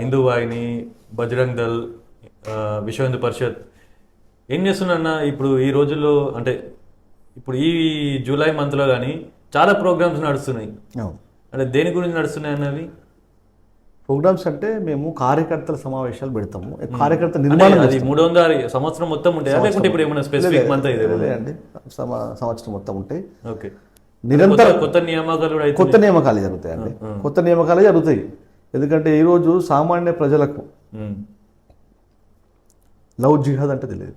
హిందూ వాహిని, బజరంగ్ దళ్, విశ్వ హిందూ పరిషత్ ఏం చేస్తున్నా ఇప్పుడు ఈ రోజుల్లో, అంటే ఇప్పుడు ఈ జూలై మంత్లో కానీ చాలా ప్రోగ్రామ్స్ నడుస్తున్నాయి. అంటే దేని గురించి నడుస్తున్నాయి అన్నవి ప్రోగ్రామ్స్ అంటే మేము కార్యకర్తల సమావేశాలు పెడతాము. కార్యకర్త నిర్మాణం అది 300 సంవత్సరం మొత్తం ఉంటాయి, లేకుంటే ఇప్పుడు ఏమైనా స్పెసిఫిక్ మంత్ అయితే అండి సంవత్సరం మొత్తం ఉంటాయి. ఓకే, నిరంతరం కొత్త నియామకాలు జరుగుతాయండి. కొత్త నియామకాలే జరుగుతాయి. ఎందుకంటే ఈరోజు సామాన్య ప్రజలకు లవ్ జిహాద్ అంటే తెలియదు.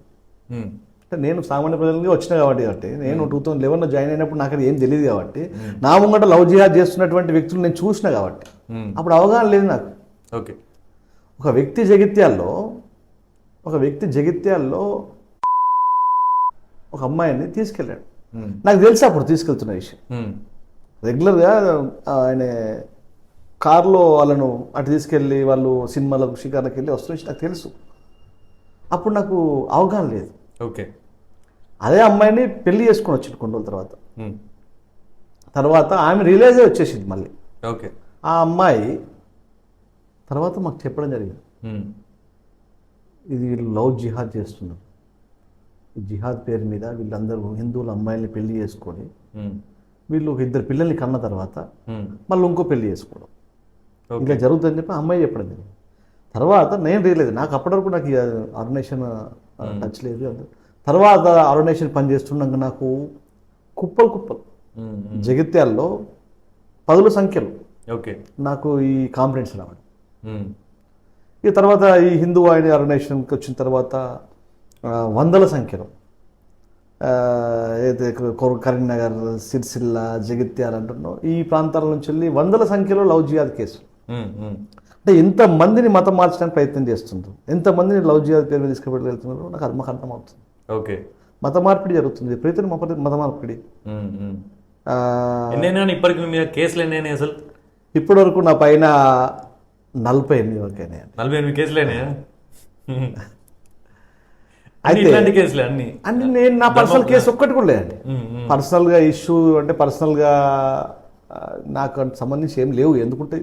అంటే నేను సామాన్య ప్రజలకి వచ్చిన కాబట్టి నేను 2011 జాయిన్ అయినప్పుడు నాకు అది ఏం తెలియదు కాబట్టి నా ముంగట లవ్ జిహాద్ చేస్తున్నటువంటి వ్యక్తులు నేను చూసిన కాబట్టి అప్పుడు అవగాహన లేదు నాకు. ఓకే, ఒక వ్యక్తి జగిత్యాల్లో ఒక అమ్మాయిని తీసుకెళ్ళాడు. నాకు తెలుసు అప్పుడు తీసుకెళ్తున్న విషయం. రెగ్యులర్గా ఆయన కారులో వాళ్ళను అటు తీసుకెళ్ళి వాళ్ళు సినిమాలకు షికార్లకు వెళ్ళి వస్తున్న విషయం నాకు తెలుసు. అప్పుడు నాకు అవగాహన లేదు. ఓకే, అదే అమ్మాయిని పెళ్లి చేసుకొని వచ్చింది కొన్ని రోజుల తర్వాత ఆమె రిలీజ్ వచ్చేసింది మళ్ళీ. ఓకే, ఆ అమ్మాయి తర్వాత మాకు చెప్పడం జరిగింది, ఇది వీళ్ళు లవ్ జిహాద్ చేస్తున్నారు. జిహాద్ పేరు మీద వీళ్ళందరూ హిందువుల అమ్మాయిల్ని పెళ్లి చేసుకొని వీళ్ళు 2 పిల్లల్ని కన్న తర్వాత మళ్ళీ ఇంకో పెళ్లి చేసుకోవడం ఇంకా జరుగుతుందని చెప్పి అమ్మాయి చెప్పడం జరిగింది. తర్వాత నేను రియలైజ్, నాకు అప్పటి వరకు నాకు ఆర్గనైజేషన్ టచ్ లేదు. తర్వాత ఆర్గనైజేషన్ పనిచేస్తున్నాక నాకు కుప్పలు జగిత్యాల్లో 10ల సంఖ్యలో నాకు ఈ కాంప్లైంట్స్ రావడం. ఇక తర్వాత ఈ హిందూ వాహిని ఆర్గనైజేషన్కి వచ్చిన తర్వాత 100ల సంఖ్యలో ఏదైతే కరీంనగర్, సిరిసిల్ల, జగిత్యాల అంటున్నాం ఈ ప్రాంతాల నుంచి వెళ్ళి 100ల సంఖ్యలో లవ్ జిహాద్ కేసులు. అంటే ఎంతమందిని మతం మార్చడానికి ప్రయత్నం చేస్తుంటారు, ఎంతమందిని లవ్ జిహాద్ పేరు మీద తీసుకువెళ్తున్నారు మాకు అర్థమవుతుంది. ఓకే, మత మార్పిడి జరుగుతుంది, విపరీతమైన మత మార్పిడి. ఇప్పటికి మీద కేసులు ఎన్ని అసలు? ఇప్పటి వరకు నా పైన 48 వరకు అయినాయి. 48 కేసులేనా? అయితే కేసులే అన్ని నేను నా పర్సనల్ కేసు ఒక్కటి కూడా లేదండి. పర్సనల్గా ఇష్యూ అంటే పర్సనల్గా నాకు సంబంధించి ఏం లేవు. ఎందుకుంటే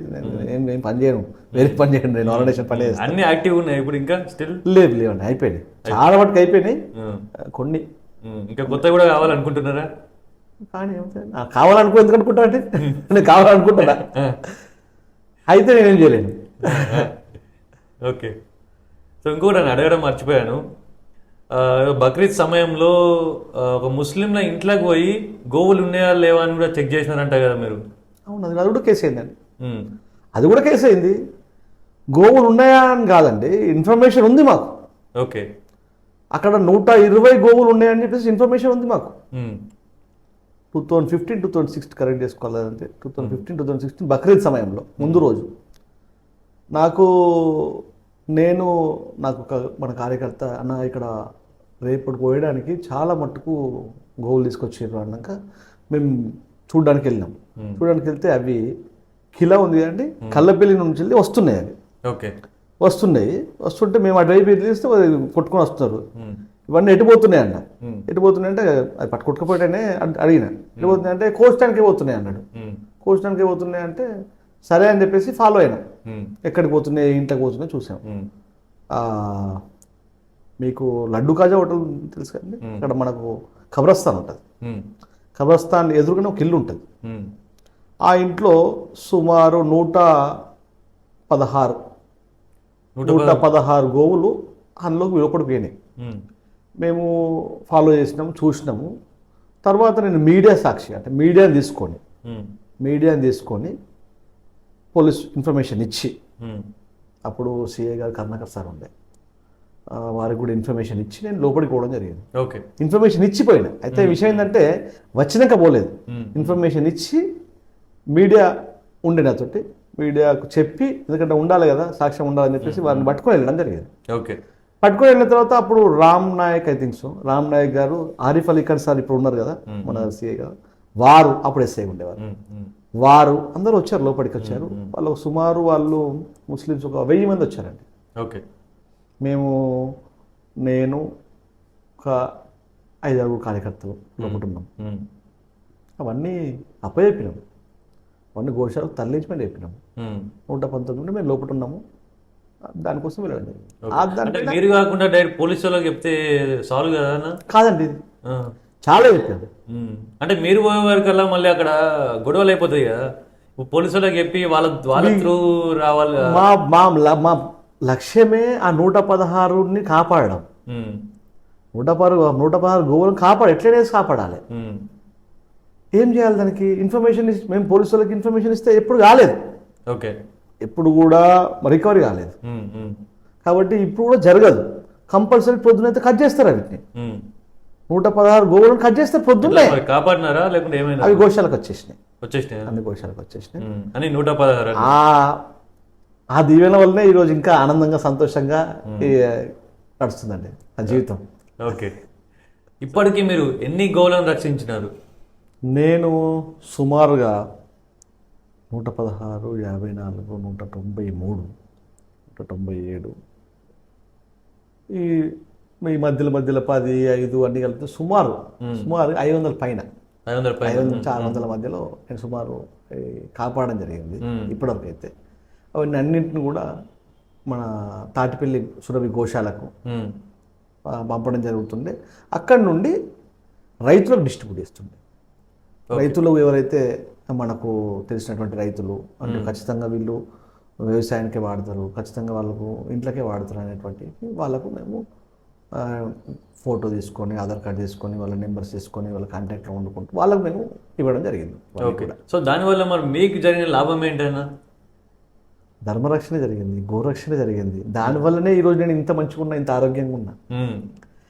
నేను పని చేయను, వేరే పని చేయను, నేను ఆర్గనైజేషన్ పని చేస్తాను. అన్ని యాక్టివ్ ఉన్నాయి ఇప్పుడు ఇంకా స్టిల్? లేవండి, అయిపోయినాయి, చాలా మటుకు అయిపోయినాయి. కొన్ని ఇంకా కొత్త కూడా కావాలనుకుంటున్నారా? కానీ కావాలనుకో ఎందుకు అనుకుంటా అంటే నేను కావాలనుకుంటున్నా, అయితే నేనేం చేయలేను. ఓకే, సో ఇంకోటి నేను అడగడం మర్చిపోయాను. బక్రీద్ సమయంలో ఒక ముస్లింల ఇంట్లోకి పోయి గోవులు ఉన్నాయా లేవా అని కూడా చెక్ చేసినారంట కదా మీరు? అవును, అది కూడా కేసు అయిందండి. అది కూడా కేసు అయింది. గోవులు ఉన్నాయా అని కాదండి, ఇన్ఫర్మేషన్ ఉంది మాకు. ఓకే, అక్కడ 120 గోవులు ఉన్నాయని చెప్పేసి ఇన్ఫర్మేషన్ ఉంది మాకు. 2015-2016 కరెక్ట్ చేసుకోవాలంటే 2015-2016 బక్రీద్ సమయంలో ముందు రోజు నాకు మన కార్యకర్త అన్న ఇక్కడ రేపటి పోయడానికి చాలా మట్టుకు గోవులు తీసుకొచ్చారు అన్నాక మేము చూడడానికి వెళ్ళినాం. చూడడానికి వెళ్తే అవి కిలా ఉంది కదండి, కళ్ళపల్లి నుంచి వెళ్ళి వస్తున్నాయి. అవి వస్తుంటే మేము అటువైపు వెళ్ళిస్తే కొట్టుకొని వస్తున్నారు. ఇవన్నీ ఎటుపోతున్నాయి అన్న. ఎటుపోతున్నాయి అంటే అది కొట్టుకుపోయానే అడిగిన. ఎటుపోతున్నాయి అంటే కోస్టానికి పోతున్నాయి అన్నాడు. కోస్టానికి పోతున్నాయి అంటే సరే అని చెప్పేసి ఫాలో అయినా. ఎక్కడికి పోతున్నాయి, ఇంట్లోకి పోతున్నాయి చూసాం. మీకు లడ్డు కాజా హోటల్ తెలుసు కదండి, అక్కడ మనకు ఖబరస్థాన్ ఉంటుంది. ఖబరస్థాన్ ఎదురుగానే ఒక ఇల్లు ఉంటుంది. ఆ ఇంట్లో సుమారు 116 గోవులు అందులోకి లోపడిపోయినాయి. మేము ఫాలో చేసినాము, చూసినాము. తర్వాత నేను మీడియా సాక్షి అంటే మీడియాని తీసుకొని పోలీస్ ఇన్ఫర్మేషన్ ఇచ్చి, అప్పుడు సిఐ గారు కర్ణాకర్ సార్ ఉండే, వారికి కూడా ఇన్ఫర్మేషన్ ఇచ్చి నేను లోపలికి పోవడం జరిగింది. ఓకే, ఇన్ఫర్మేషన్ ఇచ్చిపోయినా. అయితే విషయం ఏంటంటే వచ్చినాక పోలేదు, ఇన్ఫర్మేషన్ ఇచ్చి మీడియా ఉండే నాతోటి మీడియాకు చెప్పి, ఎందుకంటే ఉండాలి కదా, సాక్ష్యం ఉండాలని చెప్పేసి వారిని పట్టుకొని వెళ్ళడం జరిగింది. ఓకే, పట్టుకొని వెళ్ళిన తర్వాత అప్పుడు రామ్ నాయక్ రామ్ నాయక్ గారు, ఆరిఫ్ అలీ ఖాన్ సార్ ఇప్పుడు ఉన్నారు కదా మన సిఐ గారు, వారు అప్పుడు ఎస్ఐ ఉండేవారు. వారు అందరూ వచ్చారు, లోపలికి వచ్చారు. వాళ్ళు సుమారు ముస్లిమ్స్ ఒక 1000 మంది వచ్చారండి. ఓకే, నేను ఒక 5 కార్యకర్తలు లోపల ఉన్నాం. అవన్నీ అప్పచెప్పినాము, అవన్నీ గోశాలకు తరలించమని చెప్పినాము. 119 మేము లోపల ఉన్నాము. దానికోసం వెళ్ళడం జరిగింది. అంటే మీరు కాకుండా డైరెక్ట్ పోలీసు వాళ్ళకి చెప్తే సాల్వ్ కదా అన్న? కాదండి, ఇది ఆ. చాలా చెప్పాను. అంటే మీరు పోయే వరకల్లా మళ్ళీ అక్కడ గొడవలు అయిపోతాయి కదా, పోలీసు వాళ్ళకి చెప్పి వాళ్ళ త్రూ రావాలి కదా. మా లక్ష్యమే ఆ 116ని కాపాడడం. ఉమ్. 116 గోవులను ఎట్లనే కాపాడాలి. ఏం చేయాలి దానికి? ఇన్ఫర్మేషన్ మేము పోలీసు వాళ్ళకి ఇన్ఫర్మేషన్ ఇస్తే ఎప్పుడు కాలేదు, ఓకే, ఎప్పుడు కూడా రికవరీ కాలేదు. కాబట్టి ఇప్పుడు కూడా జరగదు. కంపల్సరీ పొద్దునైతే కట్ చేస్తారు వీటిని. 116 గోవులను కట్ చేస్తే పొద్దున్నే. కాపాడినారా లేకుంటే ఏమైనా? అవి గోశాలకు వచ్చేసినాయి, వచ్చేసినాయి అన్ని గోశాలకు వచ్చేసినాయి. అని 116. ఆ దీవెన వల్లనే ఈరోజు ఇంకా ఆనందంగా సంతోషంగా నడుస్తుందండి ఆ జీవితం. ఓకే, ఇప్పటికీ మీరు ఎన్ని గోవులను రక్షించినారు? నేను సుమారుగా 116, 54, 193, 197 ఈ మధ్యలో 10, 5 అన్ని కలిపితే సుమారు 500 పైన, 600 మధ్యలో నేను సుమారు కాపాడడం జరిగింది ఇప్పటివరకు అయితే. అవన్నీ అన్నింటిని కూడా మన తాటిపల్లి సురభి గోశాలకు పంపడం జరుగుతుండే. అక్కడి నుండి రైతులకు డిస్ట్రిబ్యూట్ చేస్తుండే. రైతులు ఎవరైతే మనకు తెలిసినటువంటి రైతులు అంటే ఖచ్చితంగా వీళ్ళు వ్యవసాయానికే వాడతారు, ఖచ్చితంగా వాళ్ళకు ఇంట్లోకే వాడతారు అనేటువంటి వాళ్ళకు మేము ఫోటో తీసుకొని, ఆధార్ కార్డు తీసుకొని, వాళ్ళ నెంబర్స్ తీసుకొని, వాళ్ళ కాంటాక్ట్లో వండుకుంటూ వాళ్ళకు మేము ఇవ్వడం జరిగింది. ఓకే, సో దానివల్ల మరి మీకు జరిగిన లాభం ఏంటైనా? ధర్మరక్షణ జరిగింది, గోరక్షణ జరిగింది. దానివల్లనే ఈరోజు నేను ఇంత మంచిగా ఉన్నా, ఇంత ఆరోగ్యంగా ఉన్నా.